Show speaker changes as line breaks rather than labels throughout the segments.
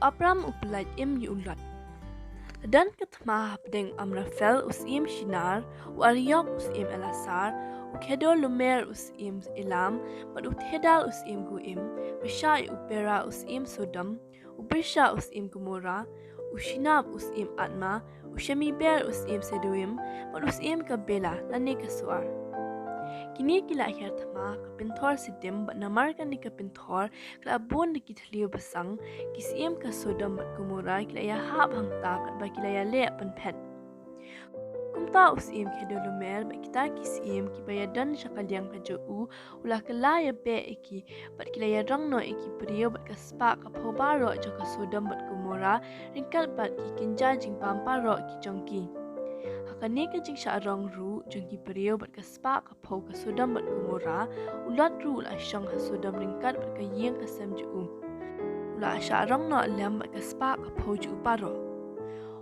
Abram upelaj yulat. Dan ketmah pedeng Amrafel usim Shinar, Ariok usim Elasar, Kedol Lumer usim Elam, Uthedal usim Guim, Bishai upera usim Sodom, Ubrisha usim Gomorrah, Ushinab usim Atma, Ushemiber usim Seduim, usim Kabela, Lani Kasuar. Kini kila akhir tama kapinthor sidim bat namarkan ni kapinthor kala abun ni kitliu basang kisiem ka Sodom bat Gomorrah kila ya hab hangta kat ba kila ya le pan pet. Kumta usim kedolumer ba kita kisiem ki baya dan syakaliang kajau ulah kala ya be iki bat kila ya rang no iki priyo bat kaspa ka phobaro jo ka Sodom bat Gomorrah ringkal bat ki kinja jing pamparo ki jongki. Hakani ka jing sya arong ru jengki beriau bat kaspa ka pau ka Sodom bat Gomorrah ulat ru la syang ha Sodom ringkat bat ka yeng ka sem ju ula sya arong no lam bat kaspa ka pau ju paro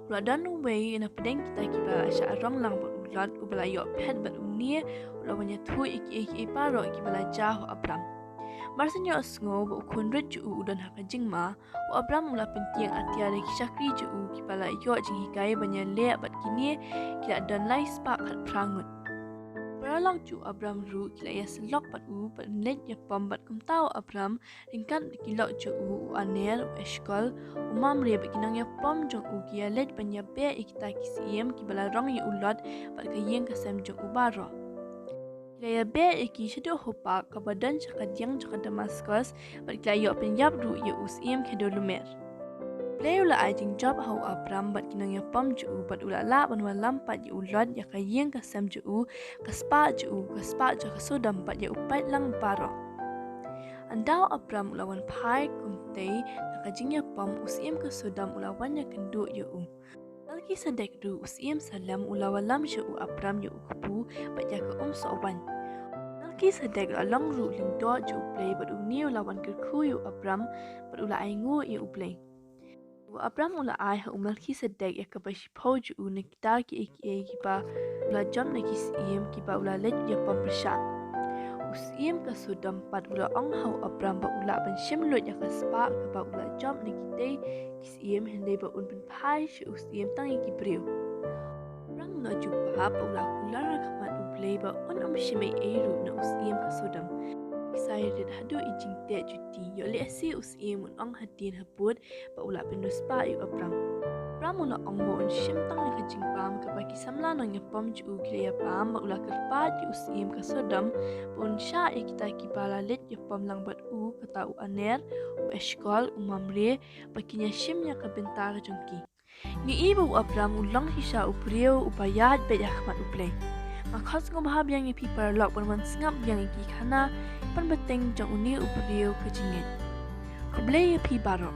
ula dan wei na pedeng kita ki ba sya arong lang bat ulat ubala yo pet bat unie ula wanya thu iki paro ki bala jah Abram Marsanya asngo ba ukun rit ju udan hakajing ma wa Abram ula pentiang atiara ki syakri ju ki bala yo jing hikai banya le bat kini kila dan lai spa kat prangut Paralang ju Abram ru kila ya selok bat bat net ya pambat kumtau Abram ringkat kilok ju Aner Eshkol Mamre bat kinang ya pam jong ki ya let banya be ikita kisiem ki bala rong ya ulat bat kayeng kasem jong baro Kaya be iki syado hopak ka badan syakadiang jaka Damaskus bat kaya penyap ru ya usim kedolumer. Play ula ajing job hau Abram bat kinang ya pam ju bat ula la ban lampat ya ulat ya kayeng ka sam ju kaspa jaka Sodom bat ya upat lang paro. Andau Abram ulawan pai kumtei nakajing ya pam usim ka Sodom ulawan ya kendu ya Melkisedek ru usim salam ulawalam syu Abram ya ukupu bat ya ka sowan. Melkisedek along ru ling do ju play bat uni ulawan kerku yu Abram bat ula aingu ya uplay. Abram ula ai ha Melkisedek ya ka bashipau ju nekita ki ki ba ula jam nekisiem ki ba ula let ya pampersha. Usim ka Sodom pat ula ong hau Abram ba ula ban shimlut ya ka spa ka ba ula jam nekite kisiem hende ba un ban pai shu usim tang ki priu. Rang na ju ba ula kulara kamat uplay ba un shime eru na usim ka Sodom. Excited hadu ijing te juti yo le si usim un ong hadin habut ba ula pendus pa yu Abram. Ramula ong mo un shim tang ka jing pam ka bagi samla nang yapam ju kile pam ba ula kerpa ju usim ka Sodom pun sha kita ki bala let yapam lang bat kata Aner Eshkol Mamre bakinya shim ya ka bentar jongki. Ni ibu Abram ulang hisha uprio upayat be yakmat uplay. Makas ngobhab yang ipi parlok pun sngap yang iki kana pan beteng jong uni uprio kejingit. Kublay ipi barok.